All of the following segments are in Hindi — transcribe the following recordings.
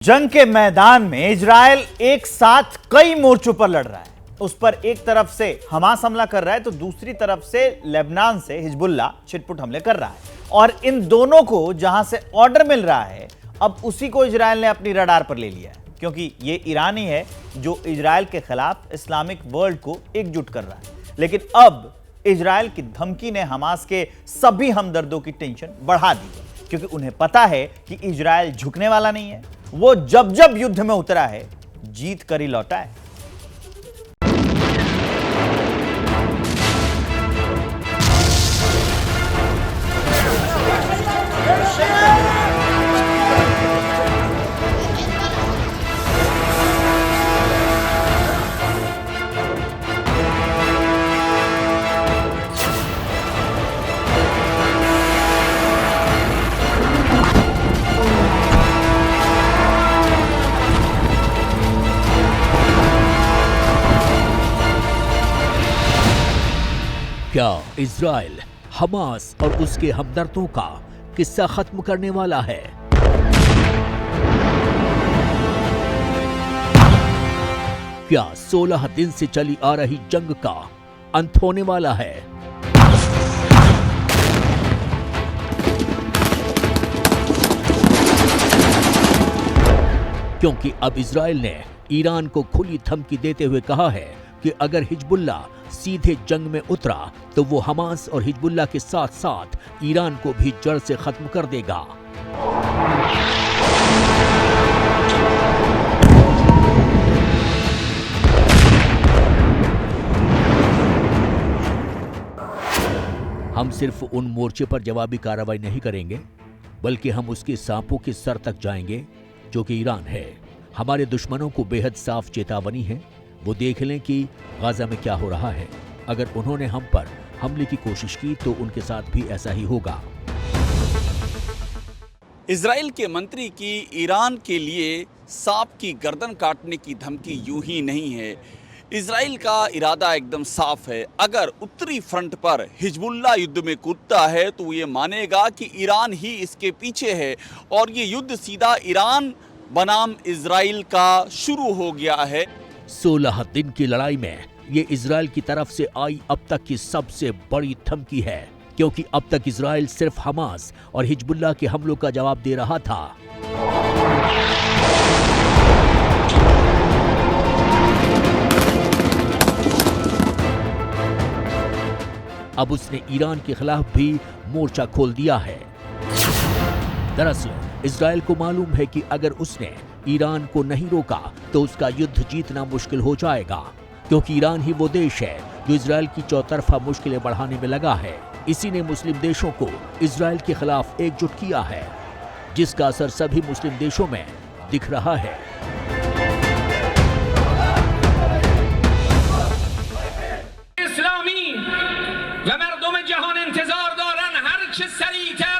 जंग के मैदान में इजरायल एक साथ कई मोर्चों पर लड़ रहा है। उस पर एक तरफ से हमास हमला कर रहा है तो दूसरी तरफ से लेबनान से हिजबुल्लाह छिटपुट हमले कर रहा है। और इन दोनों को जहां से ऑर्डर मिल रहा है, अब उसी को इजरायल ने अपनी रडार पर ले लिया है, क्योंकि ये ईरान ही है जो इजरायल के खिलाफ इस्लामिक वर्ल्ड को एकजुट कर रहा है। लेकिन अब इजरायल की धमकी ने हमास के सभी हमदर्दों की टेंशन बढ़ा दी है, क्योंकि उन्हें पता है कि इजरायल झुकने वाला नहीं है। वो जब जब युद्ध में उतरा है, जीत कर ही लौटा है। क्या इजराइल हमास और उसके हमदर्दों का किस्सा खत्म करने वाला है? क्या 16 दिन से चली आ रही जंग का अंत होने वाला है? क्योंकि अब इजराइल ने ईरान को खुली धमकी देते हुए कहा है कि अगर हिजबुल्लाह सीधे जंग में उतरा तो वो हमास और हिजबुल्लाह के साथ साथ ईरान को भी जड़ से खत्म कर देगा। हम सिर्फ उन मोर्चे पर जवाबी कार्रवाई नहीं करेंगे, बल्कि हम उसके सांपों के सर तक जाएंगे जो कि ईरान है। हमारे दुश्मनों को बेहद साफ चेतावनी है, वो देख लें कि गाजा में क्या हो रहा है। अगर उन्होंने हम पर हमले की कोशिश की तो उनके साथ भी ऐसा ही होगा। इजराइल के मंत्री की ईरान के लिए सांप की गर्दन काटने की धमकी यूं ही नहीं है। इजराइल का इरादा एकदम साफ है। अगर उत्तरी फ्रंट पर हिजबुल्लाह युद्ध में कूदता है तो ये मानेगा कि ईरान ही इसके पीछे है और ये युद्ध सीधा ईरान बनाम इजराइल का शुरू हो गया है। 16 दिन की लड़ाई में ये इजराइल की तरफ से आई अब तक की सबसे बड़ी धमकी है, क्योंकि अब तक इजराइल सिर्फ हमास और हिजबुल्लाह के हमलों का जवाब दे रहा था। अब उसने ईरान के खिलाफ भी मोर्चा खोल दिया है। दरअसल इजराइल को मालूम है कि अगर उसने ईरान को नहीं रोका तो उसका युद्ध जीतना मुश्किल हो जाएगा, क्योंकि ईरान ही वो देश है जो इजराइल की चौतरफा मुश्किलें बढ़ाने में लगा है। इसी ने मुस्लिम देशों को इजराइल के खिलाफ एकजुट किया है, जिसका असर सभी मुस्लिम देशों में दिख रहा है। इस्लामी व मर्दम जहान इंतजार दारन हर चे सरीतर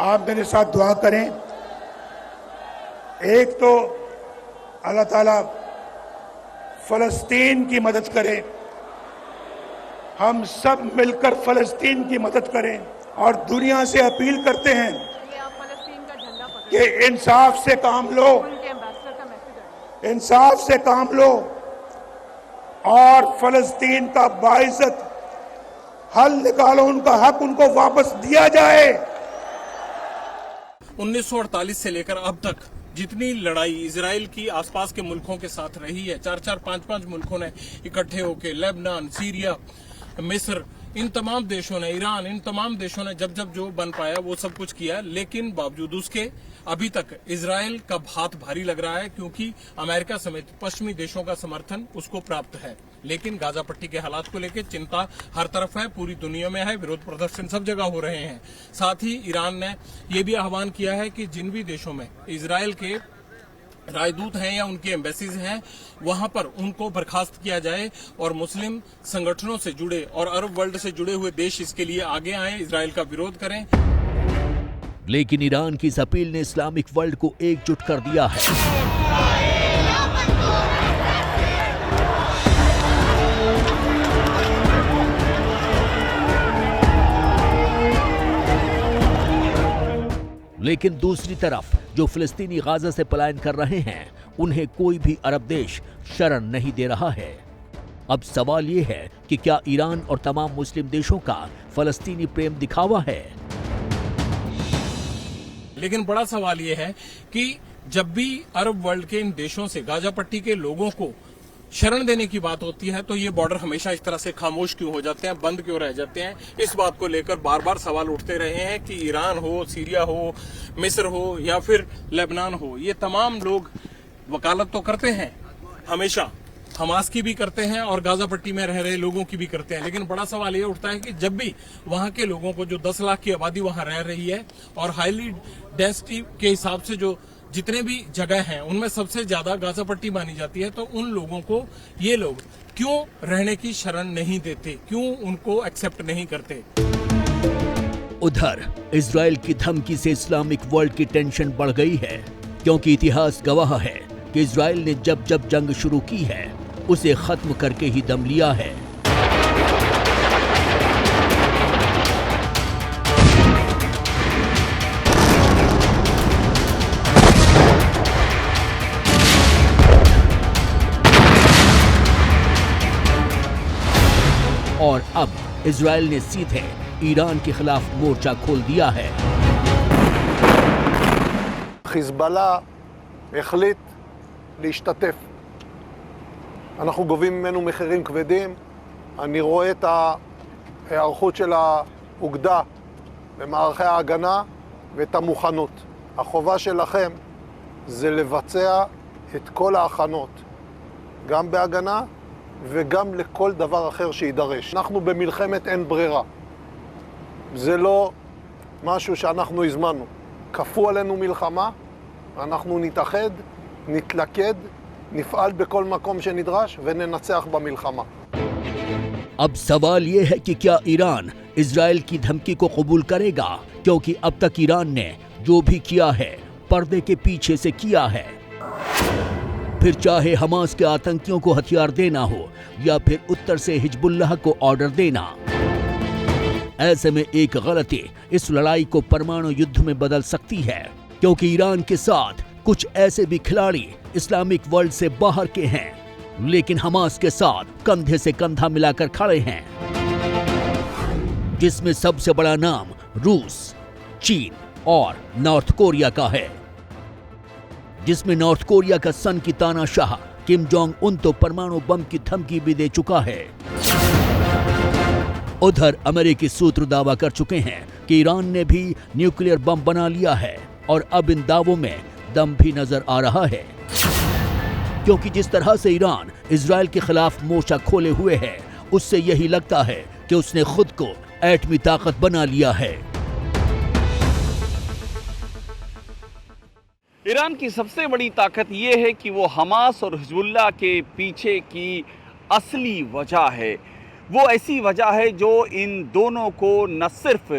आप मेरे साथ दुआ करें। एक तो अल्लाह ताला फलस्तीन की मदद करे, हम सब मिलकर फलस्तीन की मदद करें और दुनिया से अपील करते हैं कि इंसाफ से काम लो, इंसाफ से काम लो और फलस्तीन का बाइज्जत हल निकालो, उनका हक उनको वापस दिया जाए। 1948 से लेकर अब तक जितनी लड़ाई इजराइल की आसपास के मुल्कों के साथ रही है, 4-4, 5-5 मुल्कों ने इकट्ठे होकर, लेबनान, सीरिया, मिस्र, इन तमाम देशों ने, ईरान, इन तमाम देशों ने जब जब जो बन पाया वो सब कुछ किया, लेकिन बावजूद उसके अभी तक इजराइल का हाथ भारी लग रहा है, क्योंकि अमेरिका समेत पश्चिमी देशों का समर्थन उसको प्राप्त है। लेकिन गाजा पट्टी के हालात को लेकर चिंता हर तरफ है, पूरी दुनिया में है, विरोध प्रदर्शन सब जगह हो रहे हैं। साथ ही ईरान ने यह भी आह्वान किया है कि जिन भी देशों में इजराइल के राजदूत हैं या उनकी एम्बेसीज हैं, वहां पर उनको बर्खास्त किया जाए और मुस्लिम संगठनों से जुड़े और अरब वर्ल्ड से जुड़े हुए देश इसके लिए आगे आए, इजराइल का विरोध करें। लेकिन ईरान की इस अपील ने इस्लामिक वर्ल्ड को एकजुट कर दिया है। लेकिन दूसरी तरफ जो फिलिस्तीनी गाजा से पलायन कर रहे हैं, उन्हें कोई भी अरब देश शरण नहीं दे रहा है। अब सवाल यह है कि क्या ईरान और तमाम मुस्लिम देशों का फलस्तीनी प्रेम दिखावा है? लेकिन बड़ा सवाल यह है कि जब भी अरब वर्ल्ड के इन देशों से गाजा पट्टी के लोगों को शरण देने की बात होती है तो ये बॉर्डर हमेशा इस तरह से खामोश क्यों हो जाते हैं, बंद क्यों रह जाते हैं। इस बात को लेकर बार बार सवाल उठते रहे हैं कि ईरान हो, सीरिया हो, मिस्र हो या फिर लेबनान हो, ये तमाम लोग वकालत तो करते हैं हमेशा, हमास की भी करते हैं और गाजा पट्टी में रह रहे लोगों की भी करते हैं। लेकिन बड़ा सवाल ये उठता है कि जब भी वहां के लोगों को, जो 10 लाख की आबादी वहां रह रही है और हाईली डेंसिटी के हिसाब से जो जितने भी जगह हैं उनमें सबसे ज्यादा गाजा पट्टी मानी जाती है, तो उन लोगों को ये लोग क्यों रहने की शरण नहीं देते, क्यों उनको एक्सेप्ट नहीं करते? उधर इजराइल की धमकी से इस्लामिक वर्ल्ड की टेंशन बढ़ गई है, क्योंकि इतिहास गवाह है कि इजराइल ने जब जब जंग शुरू की है उसे खत्म करके ही दम लिया है। और अब इजराइल ने सीधे ईरान के खिलाफ मोर्चा खोल दिया है। חיזבאללה החליט להשתתף. אנחנו גובים ממנו מחירים כבדים. אני רואה את ההיערכות של האוגדה במערכי ההגנה ואת המוכנות. החובה שלכם זה לבצע את כל ההכנות, גם בהגנה וגם לכל דבר אחר שידרש. אנחנו במלחמת אין ברירה. זה לא משהו שאנחנו הזמנו. כפו עלינו מלחמה, אנחנו נתאחד, נתלכד, נפעל בכל מקום שנדרש וננצח במלחמה. अब सवाल यह है कि क्या ईरान इजराइल की धमकी को कबूल करेगा, क्योंकि अब तक ईरान ने जो भी किया है पर्दे के पीछे से किया है। फिर चाहे हमास के आतंकियों को हथियार देना हो या फिर उत्तर से हिजबुल्लाह को ऑर्डर देना, ऐसे में एक गलती इस लड़ाई को परमाणु युद्ध में बदल सकती है, क्योंकि ईरान के साथ कुछ ऐसे भी खिलाड़ी इस्लामिक वर्ल्ड से बाहर के हैं, लेकिन हमास के साथ कंधे से कंधा मिलाकर खड़े हैं, जिसमें सबसे बड़ा नाम रूस, चीन और नॉर्थ कोरिया का है, जिसमें नॉर्थ कोरिया का सन की तानाशाह किम जोंग उन तो परमाणु बम की धमकी भी दे चुका है। उधर अमेरिकी सूत्र दावा कर चुके हैं कि ईरान ने भी न्यूक्लियर बम बना लिया है और अब इन दावों में दम भी नजर आ रहा है, क्योंकि जिस तरह से ईरान इजराइल के खिलाफ मोर्चा खोले हुए है, उससे यही लगता है कि उसने खुद को एटमी ताकत बना लिया है। ईरान की सबसे बड़ी ताकत ये है कि वो हमास और हिजबुल्लाह के पीछे की असली वजह है। वो ऐसी वजह है जो इन दोनों को न सिर्फ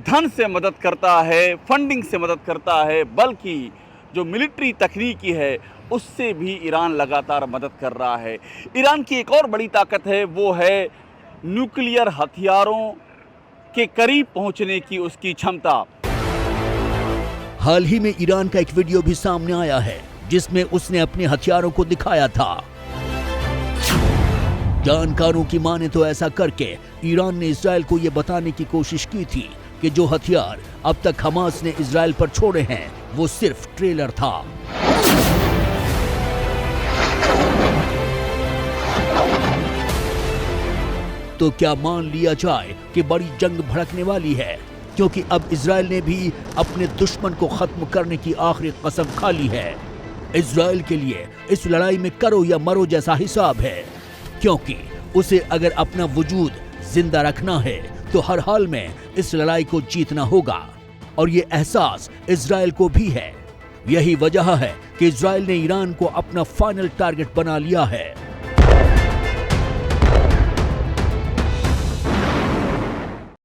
धन से मदद करता है, फंडिंग से मदद करता है, बल्कि जो मिलिट्री तकनीकी है उससे भी ईरान लगातार मदद कर रहा है। ईरान की एक और बड़ी ताकत है, वो है न्यूक्लियर हथियारों के करीब पहुंचने की उसकी क्षमता। हाल ही में ईरान का एक वीडियो भी सामने आया है, जिसमें उसने अपने हथियारों को दिखाया था। जानकारों की माने तो ऐसा करके ईरान ने इजराइल को यह बताने की कोशिश की थी कि जो हथियार अब तक हमास ने इजराइल पर छोड़े हैं वो सिर्फ ट्रेलर था। तो क्या मान लिया जाए कि बड़ी जंग भड़कने वाली है, क्योंकि अब इजराइल ने भी अपने दुश्मन को खत्म करने की आखिरी कसम खा ली है। इजराइल के लिए इस लड़ाई में करो या मरो जैसा हिसाब है, क्योंकि उसे अगर अपना वजूद जिंदा रखना है तो हर हाल में इस लड़ाई को जीतना होगा, और ये एहसास इजराइल को भी है। यही वजह है कि इजराइल ने ईरान को अपना फाइनल टारगेट बना लिया है।